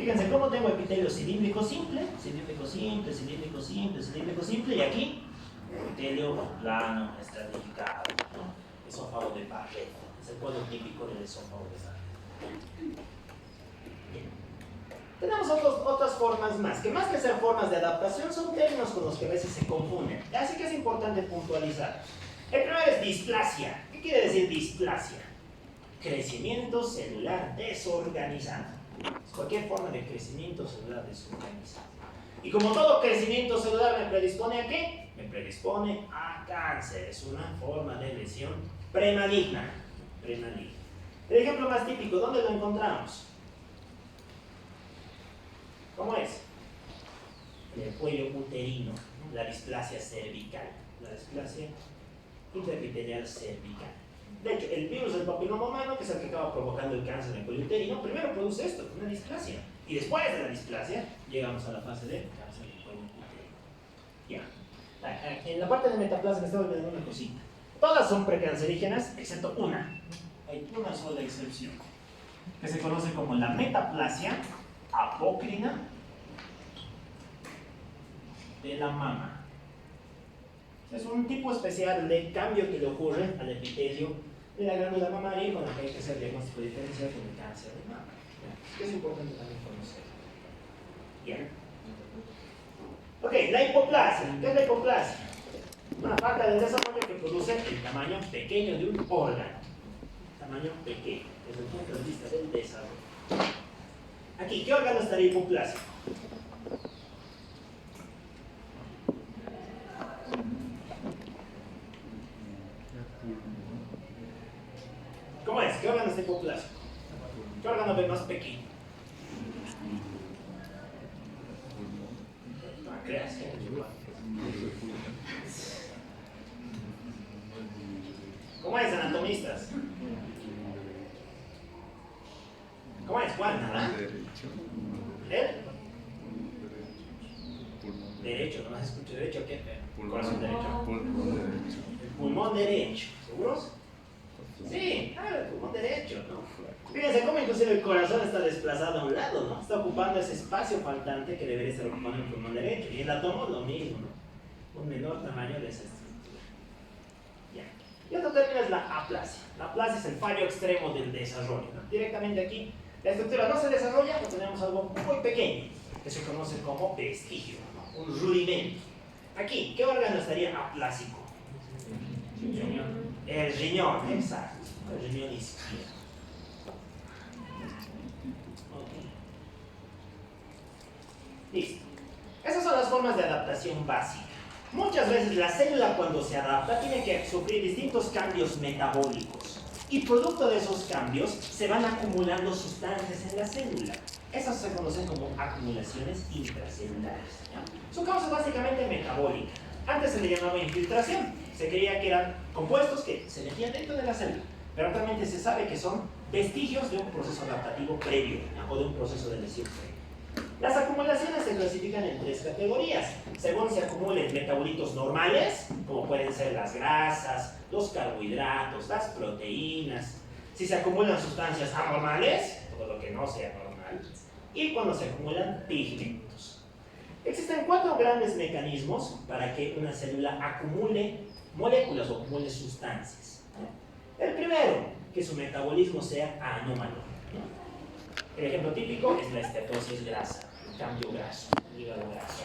Fíjense cómo tengo epitelio cilíndrico simple, cilíndrico simple, cilíndrico simple, cilíndrico simple, y aquí epitelio plano, estratificado, ¿no? Esófago de Barrett, es el cuadro típico del esófago de Barrett. Bien. Tenemos otras formas más, que más que ser formas de adaptación son términos con los que a veces se confunden, así que es importante puntualizar. El primero es displasia. ¿Qué quiere decir displasia? Crecimiento celular desorganizado. Cualquier forma de crecimiento celular desorganizado. Y como todo crecimiento celular me predispone ¿a qué? Me predispone a cáncer. Es una forma de lesión premaligna. El ejemplo más típico, ¿dónde lo encontramos? ¿Cómo es? En el cuello uterino, ¿no? La displasia cervical. La displasia intraepitelial cervical. De hecho, el virus del papiloma humano, que es el que acaba provocando el cáncer en el cuello uterino, primero produce esto, una displasia. Y después de la displasia, llegamos a la fase de cáncer del cuello uterino. Ya. En la parte de metaplasia me estaba olvidando una cosita. Todas son precancerígenas, excepto una. Hay una sola excepción, que se conoce como la metaplasia apócrina de la mama. Es un tipo especial de cambio que le ocurre al epitelio de la glándula mamaria con la que hay que hacer diagnóstico diferencial con el cáncer de mama. Es importante también conocer. Bien. Ok, la hipoplasia. ¿Qué es la hipoplasia? Una falta de desarrollo que produce el tamaño pequeño de un órgano. Tamaño pequeño, desde el punto de vista del desarrollo. Aquí, ¿qué órgano estaría hipoplásico? ¿Cómo es? ¿Qué órgano está hipoplásico? ¿Qué órgano ve más pequeño? No creas que ¿cómo es, anatomistas? ¿Cómo es? ¿Cuál? ¿Nada? ¿El? Derecho, no escucho derecho, ¿qué? Corazón derecho. El pulmón derecho, ¿seguros? Sí, claro, el pulmón derecho, ¿no? Fíjense cómo inclusive el corazón está desplazado a un lado, ¿no? Está ocupando ese espacio faltante que debería estar ocupando el pulmón derecho. Y el átomo lo mismo, ¿no? Un menor tamaño de esa estructura. Ya. Y otro término es la aplasia. La aplasia es el fallo extremo del desarrollo, ¿no? Directamente aquí, la estructura no se desarrolla, pero tenemos algo muy pequeño, que se conoce como vestigio, ¿no? Un rudimento. Aquí, ¿qué órgano estaría aplásico? El riñón, exacto. El riñón izquierdo. Okay. Listo. Esas son las formas de adaptación básica. Muchas veces la célula cuando se adapta tiene que sufrir distintos cambios metabólicos. Y producto de esos cambios se van acumulando sustancias en la célula. Esas se conocen como acumulaciones intracelulares, ¿ya? Su causa es básicamente metabólica. Antes se le llamaba infiltración. Se creía que eran compuestos que se metían dentro de la célula. Pero actualmente se sabe que son vestigios de un proceso adaptativo previo, ¿ya? O de un proceso de lesión previo. Las acumulaciones se clasifican en tres categorías. Según se acumulen metabolitos normales, como pueden ser las grasas, los carbohidratos, las proteínas. Si se acumulan sustancias anormales, todo lo que no sea normal. Y cuando se acumulan pigmentos. Existen 4 grandes mecanismos para que una célula acumule moléculas o acumule sustancias. El primero, que su metabolismo sea anómalo. El ejemplo típico es la esteatosis grasa, el cambio graso, el hígado graso.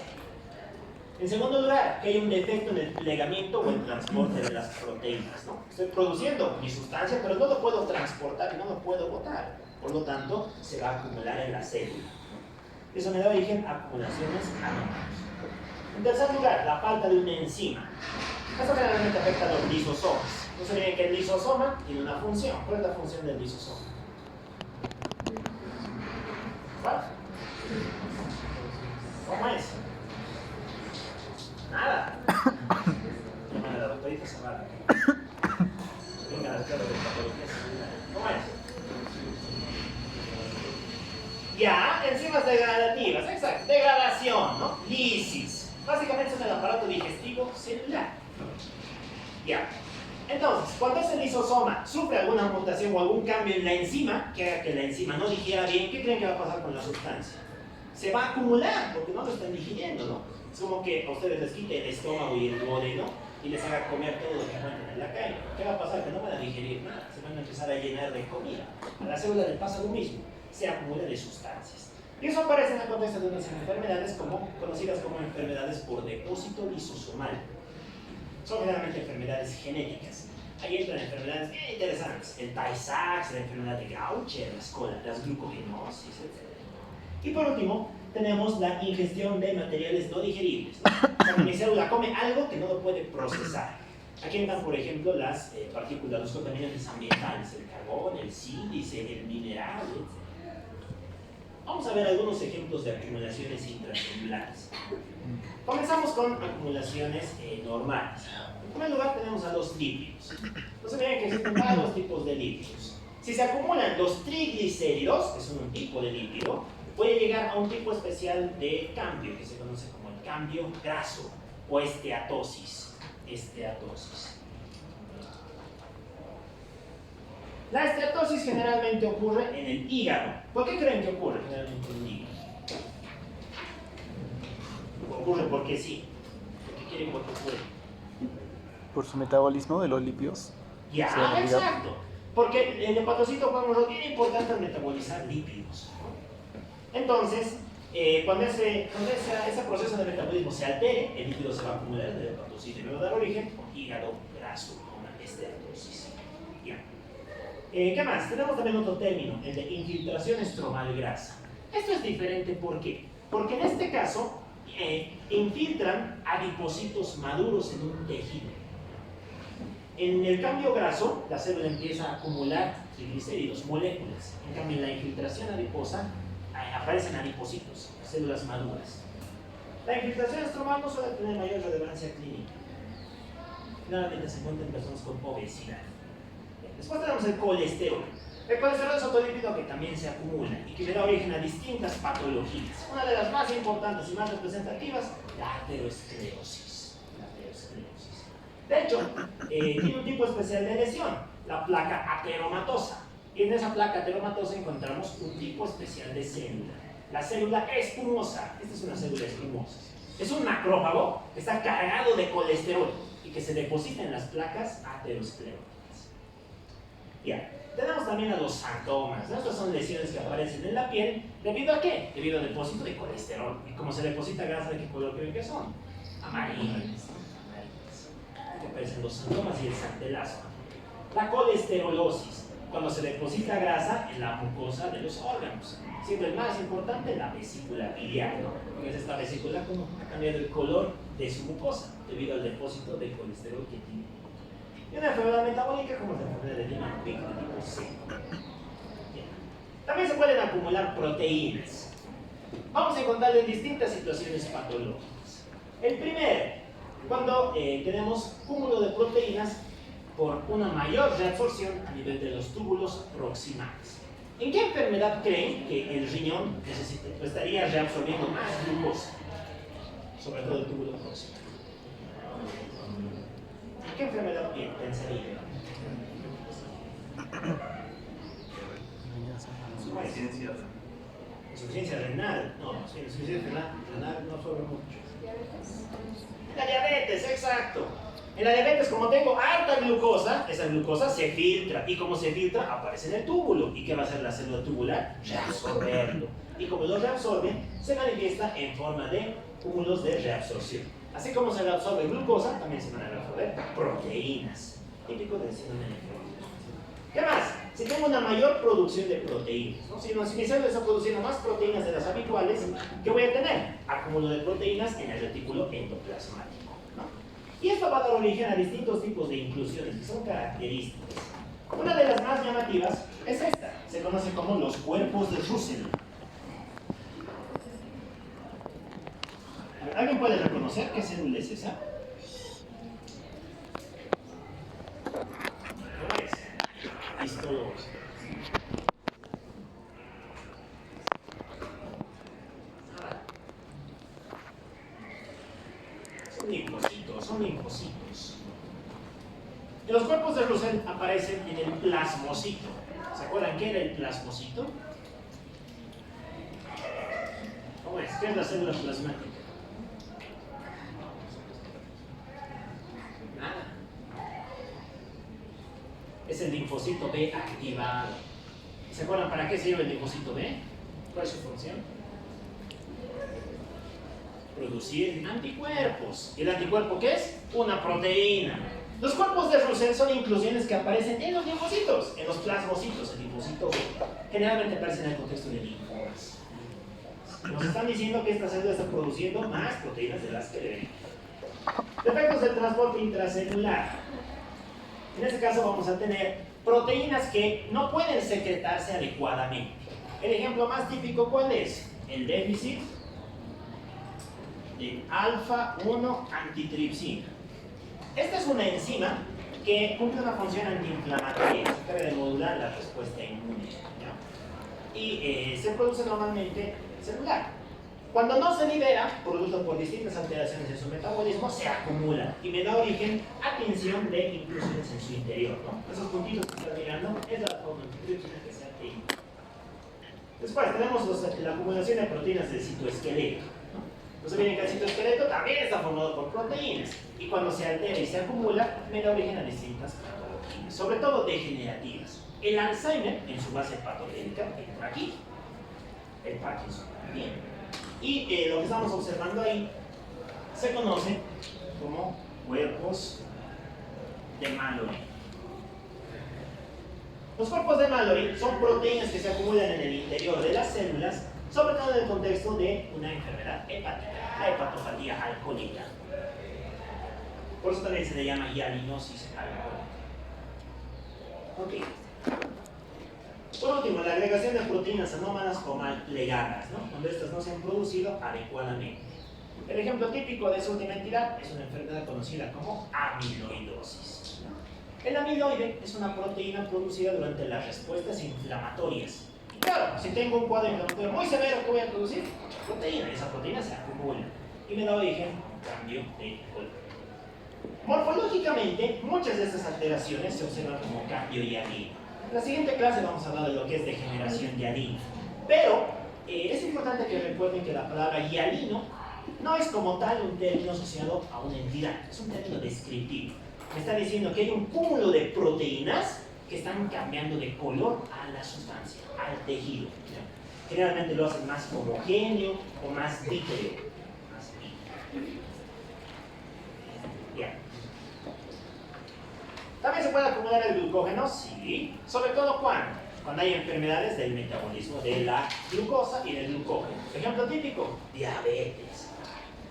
En segundo lugar, que hay un defecto en el plegamiento o el transporte de las proteínas, ¿no? Estoy produciendo mi sustancia, pero no lo puedo transportar, no lo puedo botar. Por lo tanto, se va a acumular en la célula. Eso me da origen a acumulaciones anómalas. En tercer lugar, la falta de una enzima. Esto generalmente afecta a los lisosomas. No se olviden que el lisosoma tiene una función. ¿Cuál es la función del lisosoma? ¿Cuál? ¿Cómo es? Nada. Llaman a la doctorita Zavala. Venga, la clave de patología celular. ¿Cómo es? Ya, enzimas degradativas, exacto. Degradación, ¿no? Lisis. Básicamente es el aparato digestivo celular. Ya. Entonces, cuando ese lisosoma sufre alguna mutación o algún cambio en la enzima, que haga que la enzima no digiera bien, ¿qué creen que va a pasar con la sustancia? se va a acumular porque no lo están digiriendo, ¿no? Es como que a ustedes les quite el estómago y el duodeno y les haga comer todo lo que encuentren en la calle. ¿Qué va a pasar? Que no van a digerir nada, se van a empezar a llenar de comida. A la célula le pasa lo mismo, se acumula de sustancias. Y eso aparece en el contexto de unas enfermedades conocidas como enfermedades por depósito lisosomal. Son generalmente enfermedades genéticas. Ahí entran enfermedades bien interesantes, el Tay-Sachs, la enfermedad de Gaucher, las glucogenosis, etc. Y por último, tenemos la ingestión de materiales no digeribles, ¿no? O sea, que mi célula come algo que no lo puede procesar. Aquí entran, por ejemplo, las partículas, los contaminantes ambientales, el carbón, el sílice, el mineral, etc. Vamos a ver algunos ejemplos de acumulaciones intracelulares. Comenzamos con acumulaciones normales. En primer lugar tenemos a los lípidos. No se olviden que existen varios tipos de lípidos. Si se acumulan los triglicéridos, que son un tipo de lípido, puede llegar a un tipo especial de cambio que se conoce como el cambio graso o esteatosis. La esteatosis generalmente ocurre en el hígado. ¿Por qué creen que ocurre generalmente en el hígado? Ocurre porque sí. ¿Por qué quieren que ocurre? Por su metabolismo de los lípidos. Ya, exacto. Porque el hepatocito juega un rol bien importante en metabolizar lípidos, ¿no? Entonces, cuando ese proceso de metabolismo se altere, el lípido se va a acumular del hepatocito y luego dar origen a hígado graso, a una esteatosis. Ya. ¿Qué más? Tenemos también otro término, el de infiltración estromal grasa. Esto es diferente, ¿por qué? Porque en este caso infiltran adipocitos maduros en un tejido. En el cambio graso, la célula empieza a acumular triglicéridos, moléculas. En cambio, en la infiltración adiposa aparecen adipocitos, células maduras. La infiltración estromal no suele tener mayor relevancia clínica. Generalmente se encuentra en personas con obesidad. Después tenemos el colesterol. El colesterol es otro lípido que también se acumula y que le da origen a distintas patologías. Una de las más importantes y más representativas, la aterosclerosis. De hecho, tiene un tipo especial de lesión, la placa ateromatosa. Y en esa placa ateromatosa encontramos un tipo especial de célula. La célula espumosa. Esta es una célula espumosa. Es un macrófago que está cargado de colesterol y que se deposita en las placas ateroscleróticas. Ya. Tenemos también a los santomas. Estas son lesiones que aparecen en la piel. ¿Debido a qué? Debido al depósito de colesterol. Y como se deposita grasa, ¿de qué color creen que son? Amarillas. Que aparecen los santomas y el santelazo. La colesterolosis, cuando se deposita grasa en la mucosa de los órganos. Siempre el más importante, la vesícula biliar, ¿no? Porque es esta vesícula como ha cambiado el color de su mucosa debido al depósito de colesterol que tiene. Y una enfermedad metabólica como la enfermedad de Lima-Pick de tipo C. También se pueden acumular proteínas. Vamos a encontrarlo en distintas situaciones patológicas. El primero, cuando tenemos cúmulo de proteínas por una mayor reabsorción a nivel de los túbulos proximales. ¿En qué enfermedad creen que el riñón estaría reabsorbiendo más glucosa? Sobre todo el túbulo proximal. ¿En qué enfermedad pensaría? Insuficiencia renal. No, insuficiencia renal no sobre mucho. La diabetes, exacto. En la diabetes, como tengo harta glucosa, esa glucosa se filtra. Y como se filtra, aparece en el túbulo. ¿Y qué va a hacer la célula tubular? Reabsorberlo. Y como lo reabsorbe, se manifiesta en forma de cúmulos de reabsorción. Así como se reabsorbe glucosa, también se van a reabsorber proteínas. Típico del síndrome nefrótico. ¿Qué más? Si tengo una mayor producción de proteínas, ¿no? Si mi célula está produciendo más proteínas de las habituales, ¿qué voy a tener? Acúmulo de proteínas en el retículo endoplasmático, ¿no? Y esto va a dar origen a distintos tipos de inclusiones que son características. Una de las más llamativas es esta, se conoce como los cuerpos de Russell. ¿Alguien puede reconocer qué célula es esa? ¿Qué es? Histologos. Son linfocitos. Y los cuerpos de Russell aparecen en el plasmocito. ¿Se acuerdan qué era el plasmocito? ¿Cómo ¿Qué es la célula plasmática? Nada. Es el linfocito B activado. ¿Se acuerdan para qué sirve el linfocito B? ¿Cuál es su función? Producir anticuerpos. ¿Y el anticuerpo qué es? Una proteína. Los cuerpos de Russell son inclusiones que aparecen en los linfocitos, en los plasmocitos, el linfocito B. Generalmente aparecen en el contexto de linfomas. Nos están diciendo que esta célula está produciendo más proteínas de las que deben. Efectos del transporte intracelular. En este caso vamos a tener proteínas que no pueden secretarse adecuadamente. El ejemplo más típico, ¿cuál es? El déficit de alfa-1 antitripsina. Esta es una enzima que cumple una función antiinflamatoria, se encarga de modular la respuesta inmune, ¿ya? Y se produce normalmente celular. Cuando no se libera, producto por distintas alteraciones en su metabolismo, se acumula y me da origen a tensión de inclusiones en su interior, ¿no? Esos puntitos que están mirando es la forma antitripsina que se activa. Después tenemos la acumulación de proteínas del citoesqueleto. No se olviden que el citoesqueleto también está formado por proteínas y cuando se altera y se acumula, me da origen a distintas patologías, sobre todo degenerativas. El Alzheimer, en su base patogénica, entra aquí. El Parkinson también. Y lo que estamos observando ahí se conoce como cuerpos de Mallory. Los cuerpos de Mallory son proteínas que se acumulan en el interior de las células, sobre todo en el contexto de una enfermedad hepática, la hepatopatía alcohólica. Por eso también se le llama hialinosis alcohólica. Ok. Por último, la agregación de proteínas anómalas o mal plegadas, ¿no? Donde estas no se han producido adecuadamente. El ejemplo típico de esa última entidad es una enfermedad conocida como amiloidosis, ¿no? El amiloide es una proteína producida durante las respuestas inflamatorias. Y claro, si tengo un cuadro inflamatorio muy severo, ¿qué voy a producir? Proteína. Esa proteína se acumula y me da origen a un cambio de color. Morfológicamente, muchas de estas alteraciones se observan como cambio hialino. En la siguiente clase vamos a hablar de lo que es degeneración hialina. Pero es importante que recuerden que la palabra hialino no es como tal un término asociado a una entidad, es un término descriptivo. Me está diciendo que hay un cúmulo de proteínas que están cambiando de color a la sustancia, al tejido. ¿Ya? Generalmente lo hacen más homogéneo o más vítreo. Bien. ¿También se puede acumular el glucógeno? Sí. ¿Sobre todo cuándo? Cuando hay enfermedades del metabolismo de la glucosa y del glucógeno. Ejemplo típico, diabetes.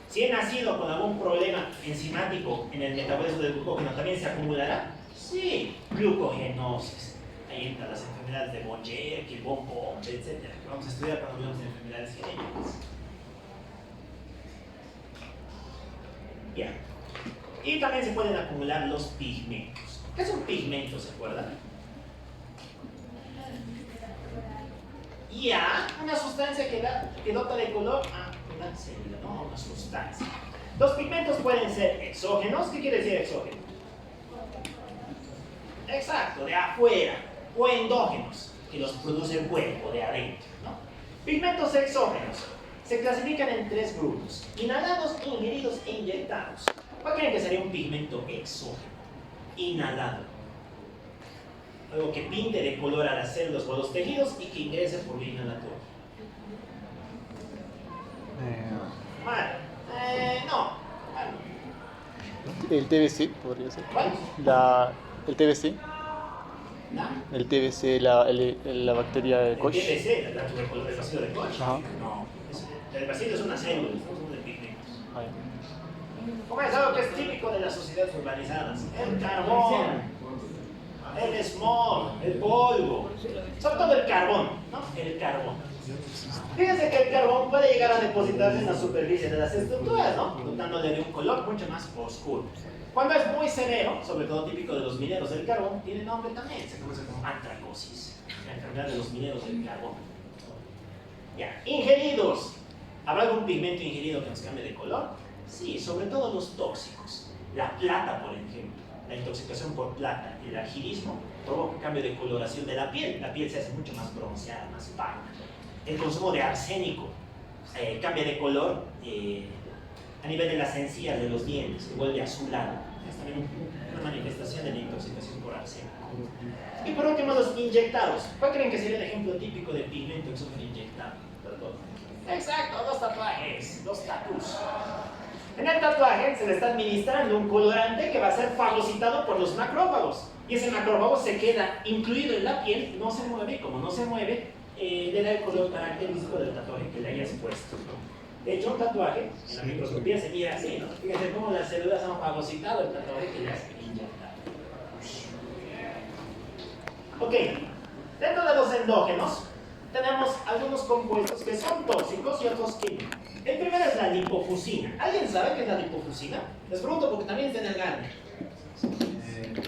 Si he nacido con algún problema enzimático en el metabolismo del glucógeno, ¿también se acumulará? Sí. Glucogenosis. Ahí entran las enfermedades de Bonjeer, Bon, etc. Vamos a estudiar cuando hablamos de enfermedades genéticas. Bien. Y también se pueden acumular los pigmentos. ¿Qué es un pigmento, se acuerdan? Ya, una sustancia que dota de color a una célula, ¿no? Una sustancia. Los pigmentos pueden ser exógenos. ¿Qué quiere decir exógeno? Exacto, de afuera. O endógenos, que los produce el cuerpo, de adentro, ¿no? Pigmentos exógenos se clasifican en tres grupos: inhalados, ingeridos e inyectados. ¿Cuál creen que sería un pigmento exógeno? Inhalado. Algo que pinte de color a las células o a los tejidos y que ingrese por vía inhalatoria. No. El TBC podría ser. ¿Cuál? El TBC. ¿No? El TBC, la bacteria de Koch. El TBC, el bacilo de Koch. Ajá. No. El bacilo es una célula, estamos hablando de pigmentos. Ah, ¿Cómo es algo que es típico de las sociedades urbanizadas? El carbón, el smog, el polvo, sobre todo el carbón, ¿no? El carbón. Fíjense que el carbón puede llegar a depositarse en la superficie de las estructuras, ¿no? Dotándole de un color mucho más oscuro. Cuando es muy severo, sobre todo típico de los mineros del carbón, tiene nombre también, se conoce como antracosis, la enfermedad de los mineros del carbón. Ya, ingeridos. ¿Habrá algún pigmento ingerido que nos cambie de color? Sí, sobre todo los tóxicos. La plata, por ejemplo. La intoxicación por plata y el argilismo provoca un cambio de coloración de la piel. La piel se hace mucho más bronceada, más pálida. El consumo de arsénico cambia de color a nivel de las encías de los dientes, se vuelve azulado. Es también una manifestación de la intoxicación por arsénico. Y por último, los inyectados. ¿Cuál creen que sería el ejemplo típico de pigmento exógeno inyectado? Exacto, los tatuajes, los tatús. En el tatuaje se le está administrando un colorante que va a ser fagocitado por los macrófagos. Y ese macrófago se queda incluido en la piel, no se mueve, y como no se mueve, le da el color característico del tatuaje que le hayas puesto. De hecho, un tatuaje, en la microscopía se mira así, ¿no? Fíjense cómo las células han fagocitado el tatuaje que le has inyectado. Ok, dentro de los endógenos tenemos algunos compuestos que son tóxicos y otros que no. El primero es la lipofusina. ¿Alguien sabe qué es la lipofusina? Les pregunto porque también está en el Garner. Es un pigmento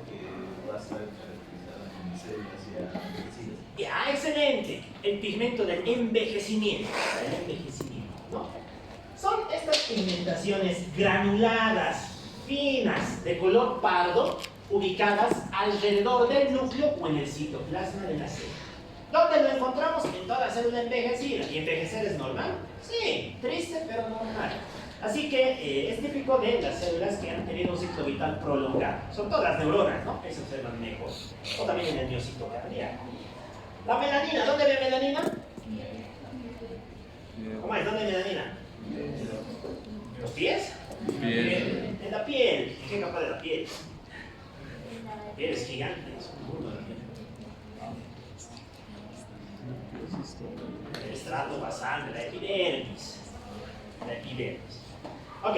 que va a estar caracterizado en células ya envejecidas. Ya, excelente. El pigmento del envejecimiento. ¿No? Son estas pigmentaciones granuladas, finas, de color pardo, ubicadas alrededor del núcleo o en el citoplasma de la célula. ¿Dónde lo encontramos? En toda célula envejecida. ¿Y envejecer es normal? Sí, triste pero normal. Así que es típico de las células que han tenido un ciclo vital prolongado. Son todas las neuronas, ¿no? Ahí se observan mejor. O también en el miocito cardíaco. La melanina, ¿dónde ve melanina? ¿Cómo es? ¿Dónde hay melanina? ¿Los pies? Piel. En la piel. ¿En qué capa de la piel? La piel es gigante, es un mundo de la piel. El estrato basal de la epidermis. La epidermis. Ok.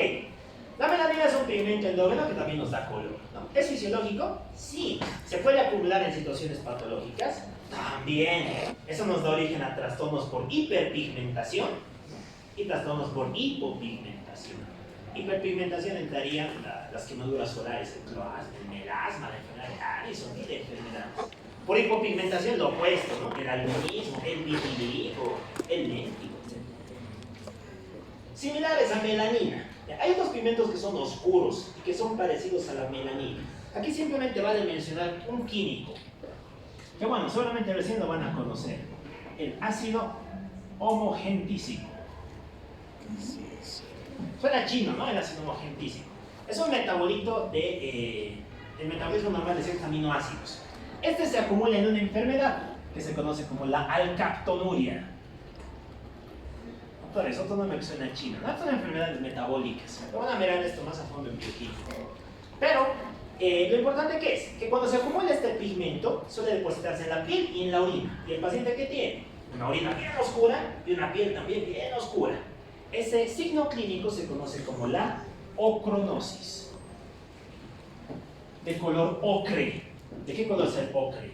La melanina es un pigmento endógeno que también nos da color, ¿no? ¿Es fisiológico? Sí. ¿Se puede acumular en situaciones patológicas? También. Eso nos da origen a trastornos por hiperpigmentación y trastornos por hipopigmentación. Hiperpigmentación entrarían las quemaduras solares, el cloasma, el melasma, la enfermedad de Addison y de enfermedades. Por hipopigmentación lo opuesto, ¿no? El albinismo, el vitiligo, el léntigo, etc. Similares a melanina. Hay otros pigmentos que son oscuros y que son parecidos a la melanina. Aquí simplemente vale mencionar un químico, que bueno, seguramente recién lo van a conocer. El ácido homogentísico. Suena chino, ¿no? El ácido homogentísico. Es un metabolito del metabolismo normal de ciertos aminoácidos. Este se acumula en una enfermedad que se conoce como la alcaptonuria. Por eso otro nombre que suena chino, ¿no? Son enfermedades metabólicas. Van a mirar esto más a fondo en bioquímica. Pero lo importante que es que cuando se acumula este pigmento suele depositarse en la piel y en la orina. ¿Y el paciente qué tiene? Una orina bien oscura y una piel también bien oscura. Ese signo clínico se conoce como la ocronosis. De color ocre. ¿De qué color es el ocre?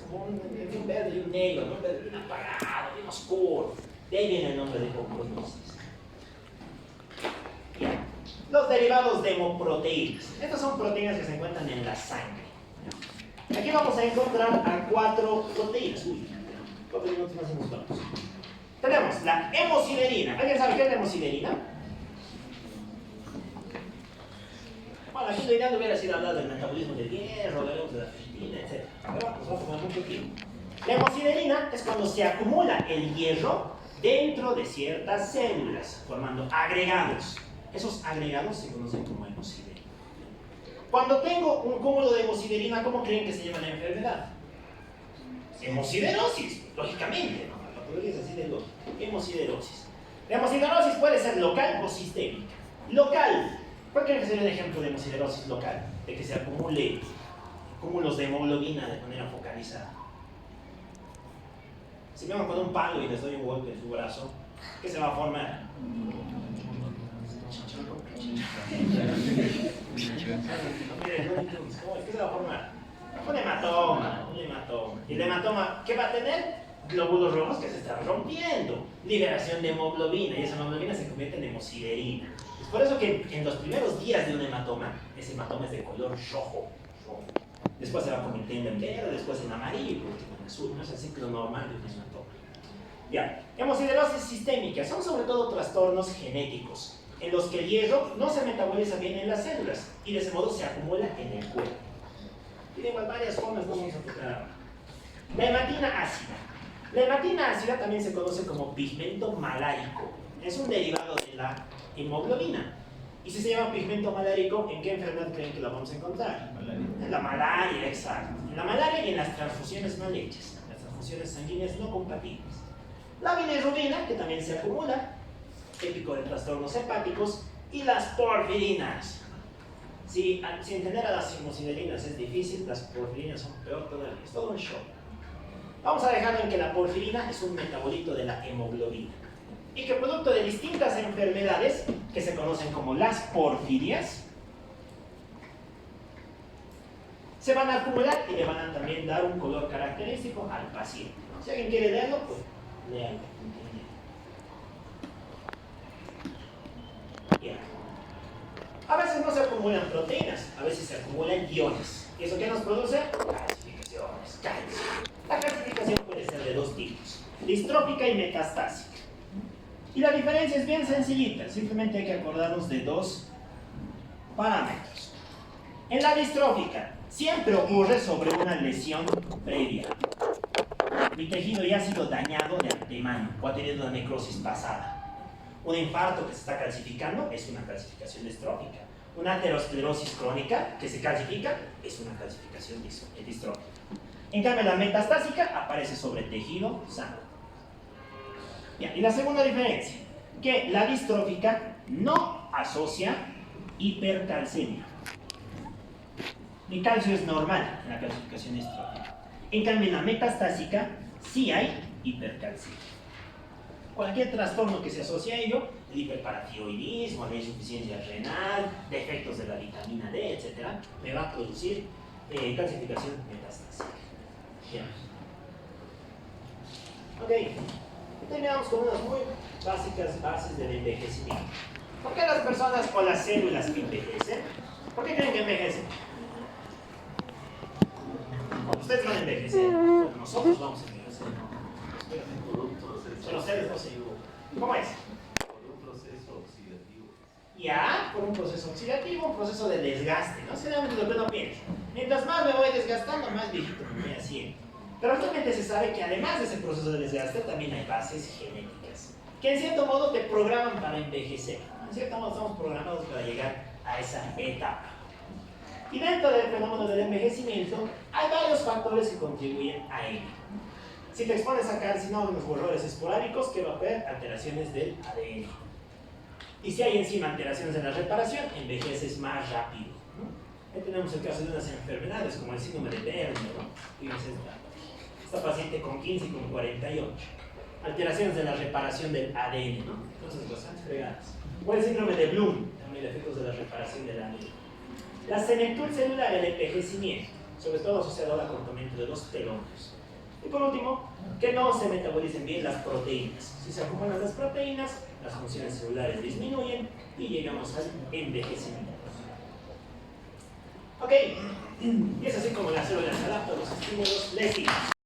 Como un verde y un negro, ¿no? Un verde bien apagado, bien oscuro. De ahí viene el nombre de ocronosis. Bien. Los derivados de hemoproteínas. Estas son proteínas que se encuentran en la sangre. Aquí vamos a encontrar a 4 proteínas. Uy, 4 minutos más y nos vamos. Tenemos la hemosiderina. ¿Alguien sabe qué es la hemosiderina? Bueno, aquí lo ideal hubiera sido hablar del metabolismo del hierro, de la ferritina, etc. Pero nos va a tomar mucho tiempo. La hemosiderina es cuando se acumula el hierro dentro de ciertas células, formando agregados. Esos agregados se conocen como hemosiderina. Cuando tengo un cúmulo de hemosiderina, ¿cómo creen que se llama la enfermedad? Hemosiderosis, lógicamente, ¿no? La patología es así de lógica. Hemosiderosis. La hemosiderosis puede ser local o sistémica. Local. ¿Cuál creen que sería un ejemplo de hemosiderosis local? De que se acumule cúmulos de hemoglobina de manera focalizada. Si me van con un palo y les doy un golpe en su brazo, ¿qué se va a formar? ¿Qué se va a formar? Un hematoma. ¿Y el hematoma qué va a tener? Glóbulos rojos que se están rompiendo. Liberación de hemoglobina, y esa hemoglobina se convierte en hemosiderina. Es por eso que en los primeros días de un hematoma, ese hematoma es de color rojo. Después se va convirtiendo en verde, después en amarillo y por último en azul. No es el ciclo normal de un hematoma. Ya, hemosiderosis sistémica son sobre todo trastornos genéticos en los que el hierro no se metaboliza bien en las células y de ese modo se acumula en el cuerpo. Tiene igual varias formas, no vamos a tocar ahora. La hematina ácida. La hematina ácida también se conoce como pigmento malárico. Es un derivado de la hemoglobina. Y si se llama pigmento malárico, ¿en qué enfermedad creen que la vamos a encontrar? Malaria. En la malaria, exacto. En la malaria y en las transfusiones mal hechas, las transfusiones sanguíneas no compatibles. La bilirrubina, que también se acumula, típico de trastornos hepáticos, y las porfirinas. Si entender a las hemosiderina es difícil, las porfirinas son peor todavía, es todo un show. Vamos a dejarlo en que la porfirina es un metabolito de la hemoglobina y que producto de distintas enfermedades que se conocen como las porfirias se van a acumular y le van a también dar un color característico al paciente. Si alguien quiere leerlo, pues léalo. Yeah. A veces no se acumulan proteínas, a veces se acumulan iones. ¿Y eso qué nos produce? Calcificaciones, calcio. La calcificación puede ser de dos tipos, distrófica y metastásica. Y la diferencia es bien sencillita, simplemente hay que acordarnos de dos parámetros. En la distrófica, siempre ocurre sobre una lesión previa. Mi tejido ya ha sido dañado de antemano o ha tenido una necrosis pasada. Un infarto que se está calcificando es una calcificación distrófica. Una aterosclerosis crónica que se calcifica es una calcificación distrófica. En cambio, la metastásica aparece sobre tejido sano. Bien, y la segunda diferencia, que la distrófica no asocia hipercalcemia. El calcio es normal en la calcificación distrófica. En cambio, en la metastásica sí hay hipercalcemia. Cualquier trastorno que se asocie a ello, el hiperparatiroidismo, la insuficiencia renal, defectos de la vitamina D, etc., me va a producir calcificación metastásica. Bien. Ok. Terminamos con unas muy básicas bases del envejecimiento. ¿Por qué las personas o las células envejecen? ¿Por qué creen que envejecen? Ustedes van a envejecer, nosotros vamos a envejecer. Por un proceso. Pero ustedes no se ¿Cómo es? Por un proceso oxidativo. Ya, por un proceso oxidativo, un proceso de desgaste, ¿no? Generalmente lo que uno piensa. Mientras más me voy desgastando, más viejito me voy haciendo. Pero actualmente se sabe que además de ese proceso de desgaste, también hay bases genéticas, que en cierto modo te programan para envejecer. En cierto modo estamos programados para llegar a esa etapa. Y dentro del fenómeno del envejecimiento, hay varios factores que contribuyen a ello. Si te expones a carcinógenos o errores esporádicos, ¿qué va a haber? Alteraciones del ADN. Y si hay encima alteraciones en la reparación, envejeces más rápido, ¿no? Ahí tenemos el caso de unas enfermedades como el síndrome de Berne, ¿no? Fíjense esta paciente con 15 y con 48. Alteraciones de la reparación del ADN, ¿no? Entonces, bastante fregadas. O el síndrome de Bloom, también efectos de la reparación del ADN. La senectud celular, el envejecimiento, sobre todo asociado al acortamiento de los telómeros. Y por último, que no se metabolicen bien las proteínas. Si se acumulan las proteínas, las funciones celulares disminuyen y llegamos al envejecimiento. Ok, y es así como la célula se adapta a los estímulos. Les digo.